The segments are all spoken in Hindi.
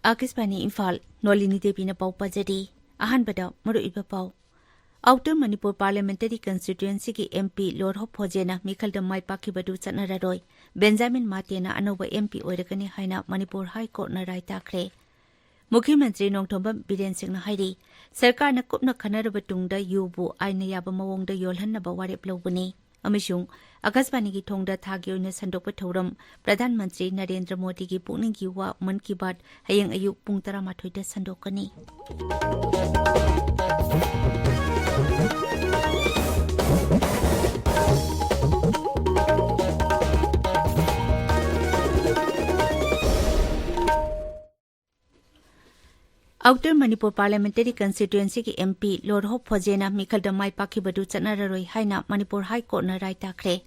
आकाशवाणी इम्फाल नोलिनी देवी ने पाउ पजरी अहनबदा मरुइबा पाउ आउटर मणिपुर पार्लियामेंटरी कंस्टिट्युएंसी की एमपी लोरहो फोजेना मिखल माई पाखिबदु चनररोय बेंजामिन मातेना अनोबा एमपी ओइरगनी हाइना मणिपुर हाई कोर्ट न राय ताखरे मुख्यमंत्री नोंथोंबम बिरेन सिंह हाइरी सरकार न कुपना खनरब तुंगदा युबु आइना याबा मवोंगदा योलहन्नबा वारेप लौबनी अमिशुंग आकाशवाणी की थोंगदा थागी ओइना संदोकपा थौरम प्रधानमंत्री नरेंद्र मोदी की पुनिंग की वा मन की बात हयेंग अयुक पुंग 12 दा संदोकनी आउटर मणिपुर पार्लियामेंटरी कंस्टिट्युएंसी की एमपी लोरहो फोजेना मिखल माई पाखिबदु चनररोय हाइना मणिपुर हाई कोर्ट न राय ताखरे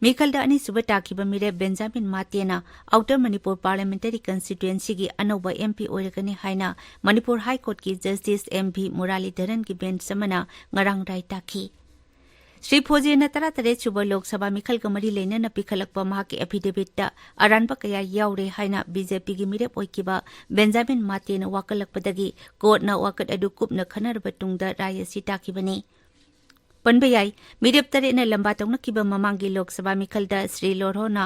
मिखल अनीसुब ताखिबा मिरे बेंजामिन मातेना आउटर मणिपुर पार्लियामेंटरी कंस्टिट्युएंसी की अनौबा एमपी ओइरगनी हाइना मणिपुर हाई कोर्ट की जस्टिस एमभी मुरालीधरन की बेंच समना ngarang राय ताखी श्री फोजेना 13 सुब लोकसभा मिखल कमरी लेना पिखलकपा महाके एफिडेविट अरानबा कया यावरे हाइना बीजेपी की मिरेप ओइकिबा बेंजामिन मातेना वाकलकपदगी कोर्टना वाकट अदु कुपना खनरबा तुंगदा राय असि ताखिबनी पनबयाई मिरेप तरेना लंबा तौनकिबा ममांगी लोकसभा मिखलदा श्री लोरहोना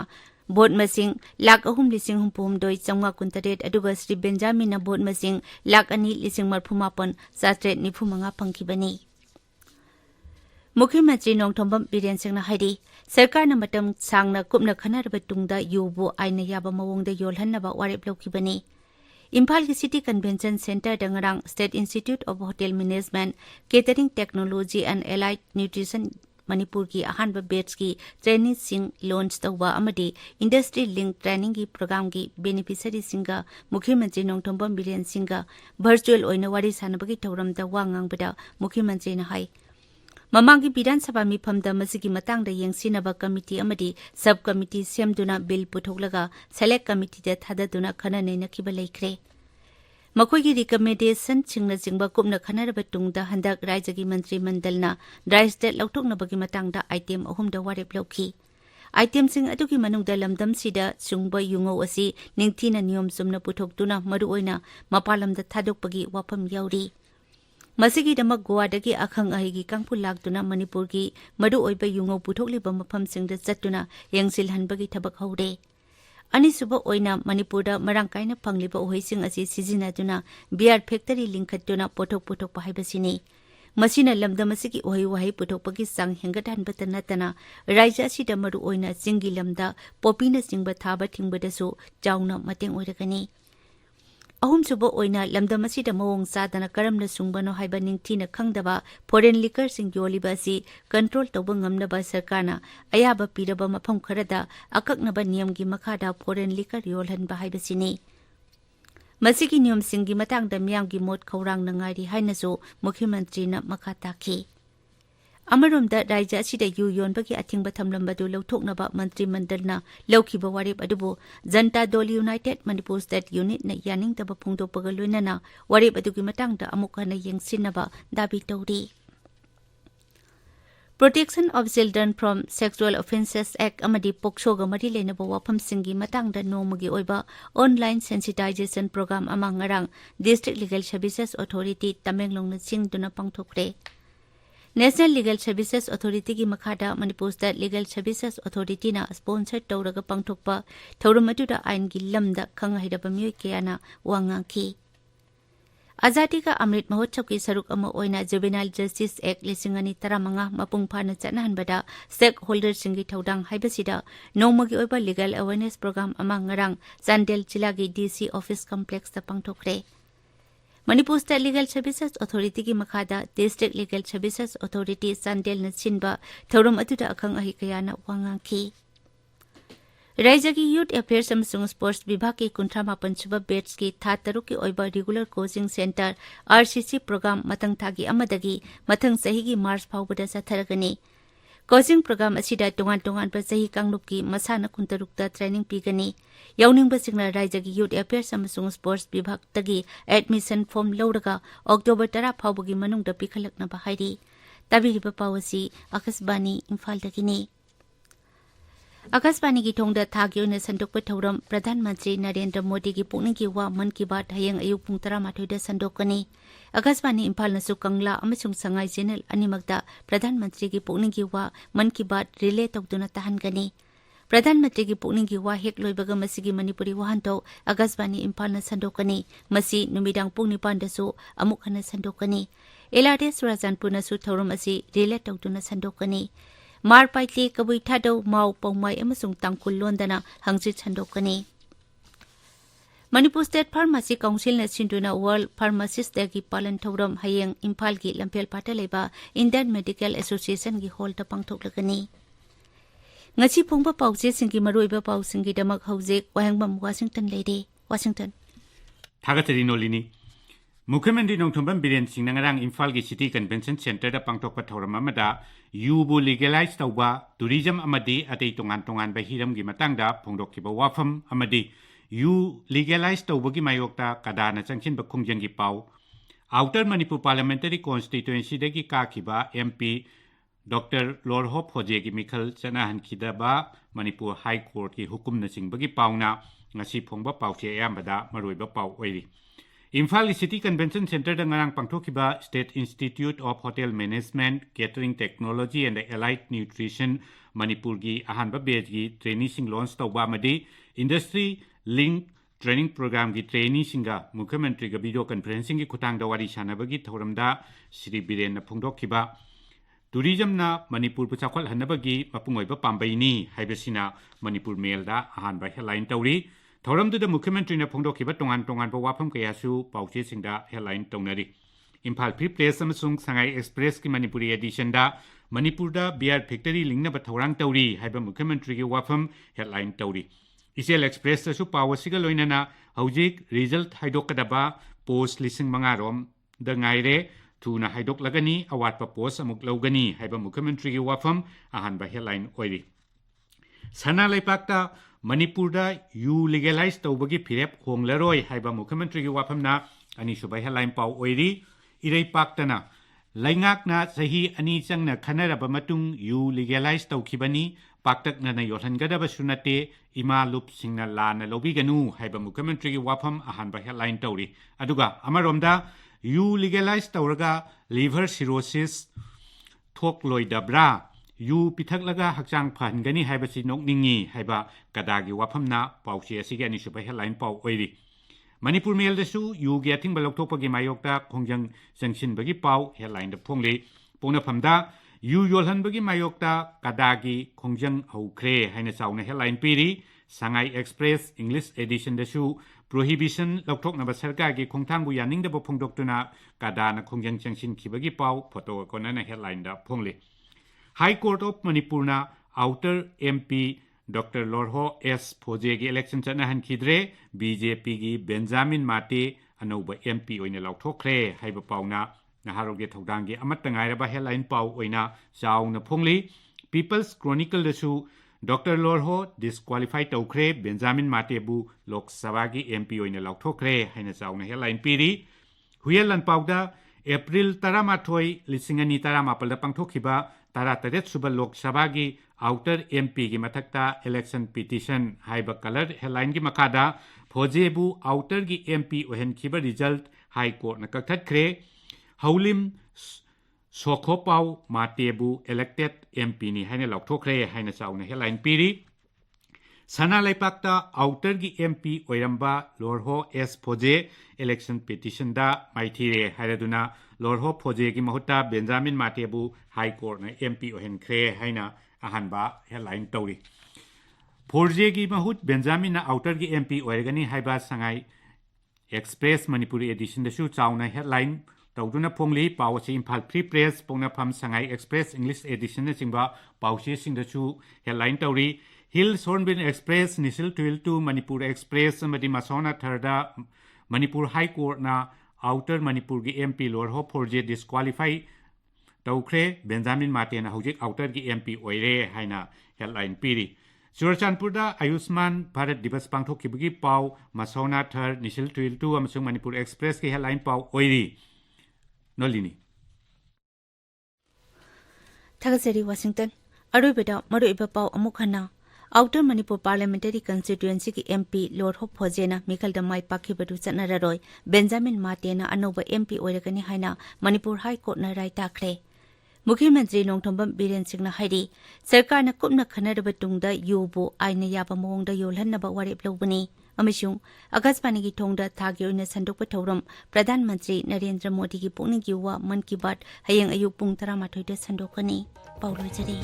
भोट मसिंग लाख 3,63,928 अदुगा श्री बेंजामिन भोट मसिंग लाख 2,39,795 फंखिबनी मुख्यमंत्री नोंथोंबम बिरेन सिंह हाइरी सरकार न मतम सांगना कुपना खनरबा तुंगदा युबु आइना याबा मवोंगदा योलहन्नबा वारेप लौखिबनी इम्फाल की सिटी कन्वेंशन सेंटर दंगरांग state institute of hotel management catering technology and allied nutrition Manipur की अहानबा बैच की ट्रेनिंग सिंह लॉन्च तौबा अमदी इंडस्ट्री लिंक ट्रेनिंग की प्रोग्राम की बेनिफिशियरी सिंह मुख्यमंत्री नोंथोंबम बिरेन सिंह वर्चुअल ओइना वारी सानबगी थौरमदा वा ngangbada मुख्यमंत्री न हाई ममांगी विधानसभा मिफमदा मसिगी मतंगदा येंगसिनबा कमिटी अमदी सब कमिटी सेमदुना बिल पुथोकलगा सेलेक्ट कमिटी दा थाददुना खननैनखिबा लेख्रे मखोइगी रिकमेंडेशन सिंगना जिंगबा कुपना खनरबा तुंगदा हंदक राज्यगी मंत्री मंडलना ड्राई स्टेट लौथोकनबगी मतंगदा आइटम 3 दा वारेप लौखी आइटम सिंग अदुगी मनुंगदा लमदम सिदा सुंगबा युंगो असि निंगथिना नियम सुमना पुथोकतुना मरुओइना मपालमदा थादोकपगी वाफम याउरी मसिगिदमक गोवादगी अखंग अहिगी कांगपु लाक्तुना मणिपुर की मरु ओइबा युंगो पुथोकलिबा मफमसिंगदा चत्तुना येंगसिलहनबगी थबक हौरे अनिसुब ओइना मणिपुरदा मरांग काइना फंगलिबा ओहैसिंग असि सिजिनादुना बियर फैक्टरी लिंखत्तुना पोथोक पोथोकपा हाइबसिनी मसिना लमदम असिगी ओहै वहै पुथोकपगी सांग हेंगटहनबता नतना राज्य असिदा मरु ओइना चिंगी लमदा पोपीना चिंगबा थाबा थिंगबदसु चाउना मतेंग ओइरगनी अहुमसुब ओइना लमदम असिदा मवोंग चादना करमना सुंगबनो हाइबा निंगथिना खंगदबा फॉरेन लिकर सिंग योलिबा असि कंट्रोल तौबा ngamnaba सरकारना अयाबा पीरबा मफम खरदा अकक्नबा नियमगी मखादा फॉरेन लिकर योलहनबा हाइबसिनी मसिगी नियम सिंगी मतंगदा मियामगी मोट खौरांग नंगारी हाइनसु मुख्यमंत्रीना मखा ताखी अमरोमदा राज्य असिदा यु योनबगी अथिंगबा थमलंबदु लौथोकनबा मंत्री मंडलना लौखिबा वारेप अदुबु Janata Dal United Manipur state unit न यानिंगदबा फोंदोकपगा लोइनना वारेप अदुगी मतंगदा अमुकना येंगसिनबा दाबी तौरी protection of children from sexual offences act अमदी पोक्सोगा मरी लेनबा वाफम सिंगी मतंगदा नोमगी ओइबा ऑनलाइन सेंसिटाइजेशन प्रोग्राम अमा ngarang district legal services authority तमेंगलोंगना चिंगदुना पांगथोकरे नेशनल लीगल सर्विसेज अथॉरिटी की मखादा Manipur state legal services authority ना स्पॉन्सर तौरगा पांगथोकपा थौरम अदुदा आइन की लमदा खंगहैरबा मियोय केयाना वांगाखी आजादी का अमृत महोत्सव की सरुक अमा ओइना जुवेनाइल जस्टिस एक्ट 2015 मपुंग फाना चनहनबदा स्टेक होल्डर सिंगी थौदांग हाइबसिदा नोमगी ओइबा लीगल अवेयरनेस प्रोग्राम अमा ngarang चांदेल जिलागी डीसी ऑफिस कॉम्प्लेक्स दा पांगथोकरे Manipur state legal services authority की मखादा district legal services authority Chandel न सिनबा थौरम अदुदा अखंग अहि कयाना वांगाखी राज्य की यूथ अफेयर्स अमसुंग स्पोर्ट्स विभाग की 58 सुबह बैच की था तरुक की ओइबा regular coaching centre RCC programme मतंग थागी अमदगी मथंग सही की मार्च फाउबदा सथरगनी कोचिंग प्रोग्राम असिदा तोंगान तोंगान पर सही कांगलुप की मसाना कुंतरुक्ता ट्रेनिंग पीगनी यौनिंग बसिंगना राज्य की यूथ अफेयर्स अमसुंग स्पोर्ट्स विभाग तगी एडमिशन फॉर्म लौरगा अक्टोबर 10 फाउबगी मनुंगदा पिखलकनबा हाइरी ताबिरिबा पावसी आकाशवाणी इम्फाल तगिनी आकाशवाणी की थोंगदा थागी ओइना संदोकपा थौरम प्रधानमंत्री नरेंद्र मोदी की पुकनिंग की वा मन की बात हयंग अयुक पुंग 12 संदोकनी आकाशवाणी इम्फाल नसु कंगला अमसुंग संगाई चैनल अनिमगदा प्रधानमंत्री की पुकनिंग की वा मन की बात रिले तौदुना तहनगनी प्रधानमंत्री की पुकनिंग की वा हेक लोइबगा मसिगी मणिपुरी वाहनतो आकाशवाणी इम्फाल न संदोकनी मसी नुमिदांग पुंग 9 दसु अमुक हन संदोकनी एलाडे सुराजानपुर नसु थौरम असि रिले तौदुना संदोकनी मार पाइले कबुई थादौ माउ पौमाई अमसुंग तांकुल लोंदना हंगजि संदोकनी मणिपुर स्टेट फार्मेसी काउंसिल न सिंदुना वर्ल्ड फार्मासिस्ट डे की पालन थौरम हयेंग इम्फाल की लंपेल पाटा लेबा इंडियन मेडिकल एसोसिएशन की हॉल ता पांगथोकलगनी ngasi phongba pawje singki maroiba paw singi damak hauzik wahengbam Washington leide Washington Thagatari Nolini Mukhyamantri Nongthombam Biren Singh ngarang Imphal gi City Convention Center da pangthokpa thoram amada yubu legalize tawba tourism amadi atei tongan tongan ba hiram gi matangda phongdokkiba wafam amadi yu legalize tawba gi mayokta kadana changchin ba khongjang gi paw Outer Manipur Parliamentary Constituency da gi kakhiba MP Dr. Lorho Phoje ki Mikhal Chanahan Khidaba Manipur High Court ki hukum na singbagi pauna ngasi phongba pawche ayambada maroiba paw oiri Imphal City Convention Center da ngarang pangthokiba State Institute of Hotel Management Catering Technology and Allied Nutrition Manipur gi ahanba batch gi training sing launch tawba amadi industry link training program gi trainee singa Mukhyamantri ga video conferencing gi khutang da wari sanabagi thoramda Shri Biren na phongdokkiba Tourism na Manipur puchakhwal hanabagi mapungoiba pambaini haibasina Manipur Mail da ahanba headline tawri thoramdu da Mukhyamantri na phongdokkiba tongan tongan ba wafam kayasu pauche singda headline tawnari Imphal Free Press amasung Sangai Express ki Manipuri edition da Manipur da beer factory lingna ba thorang tawri haiba Mukhyamantri ki wafam headline tawri Isel Express da su pawasiga loinana haujik result haidokadaba post lising mangarom da ngaire Tuna haidok lagani awat pa post amuk laugani haiba Mukhyamantri gi wafam ahanba headline oiri Sana laipakta Manipur da yu legalize tawbagi phirep honglaroi haiba Mukhyamantri gi wafam na ani subai headline paw oiri irei paktana laingak na sahi ani changna khanaraba matung yu legalize tawkhibani paktak na yothangadaba sunate ima lup singna lana lobiganu haiba Mukhyamantri gi wafam ahanba headline tawri aduga amaromda You legalize tawraga liver cirrhosis thok loidabra you pithaklaga hakchang phangani haibasi nokningi haiba kadagi wafamna pawche asigi ani suba headline paw oiri Manipur Mail dasu you gi athing balokthokpagi mayokta khongjang sangshinbagi paw headline da phongli pona phamda you yolhanbagi mayokta kadagi khongjang haukhre haina chauna headline piri Sangai Express English edition dasu prohibition lokthok na ba sarkar gi khongthang bu yaning da bo phongdoktuna kadana khongjang changshin khibagi paw photo konana headline da phongli High Court of Manipur na outer MP Dr. Lorho S Phoje gi election chana han khidre BJP gi Benjamin Mate anoba MP oina lokthokre haiba pawna naharoge thodang gi amatangai raba headline paw oina chauna phongli People's Chronicle dasu Dr. Lorho disqualified tawkhre Benjamin Matebu Lok Sabha gi MP oina lokthokre haina chauna headline piri Huyelan pawda April 18 lisingani 18 da pangthokhiba 18 suba Lok Sabha gi outer MP gi mathakta election petition haiba color headline gi makada Phojebu outer gi MP ohen khiba result High Court na kakthakre Haulim Sokhopau Matebu elected MP ni haina lokthokre haina chauna headline piri Sana laipakta outer gi MP oiramba Lorho S Phoje election petition da maithire hairaduna Lorho Phoje gi mahutta Benjamin Matebu High Court na MP ohen khre haina ahanba headline tawri Phoje gi mahut Benjamin na outer gi MP oirgani haiba Sangai Express Manipuri edition da su chauna headline Tawduna phongli pawasi Imphal Free Press pongna pham Sangai Express English edition na singba pawsi singda chu headline tawri Hills Hornbill Express Nisil Twil to Manipur Express amadi Masona Tharda Manipur High Court na outer Manipur gi MP Lorho Phoje disqualify तौख्रे बेंजामिन मातेना हौजिक आउटर की एमपी ओइरे हाइना हेडलाइन पीरी चुरचानपुरदा आयुष्मान भारत दिवस पांगथोखिबगी पाव मसौना थर निसिल ट्विल टू अमसुंग मणिपुर एक्सप्रेस की हेडलाइन पाव ओइरी नोलिनी थागसेरी वाशिंगटन अरुबेदा मरुइबा पाव अमुक हना आउटर मणिपुर पार्लियामेंटरी कंस्टिट्यूएंसी की एमपी लॉर्ड होप फोजेना मिखलदा माई पाखिबदु चनररोय बेंजामिन मातेना अनोबा एमपी ओइरगनी हाइना मणिपुर हाई कोर्ट ना राय ताखरे मुख्यमंत्री नोंथोंबम बीरेन सिंहना हाइदी सरकारना कुपना खनरबा तुंगदा युबो आइना याबा मवोंगदा योलहन्नबा वारेप लौबनी अमसुंग आकाशवाणी की थोंगदा थागी ओइना संदोकपा थौरम प्रधानमंत्री नरेंद्र मोदी की पुकनिंग की वा मन की बात हयेंग अयुक पुंग 18 दा संदोकनी पाउलोजरी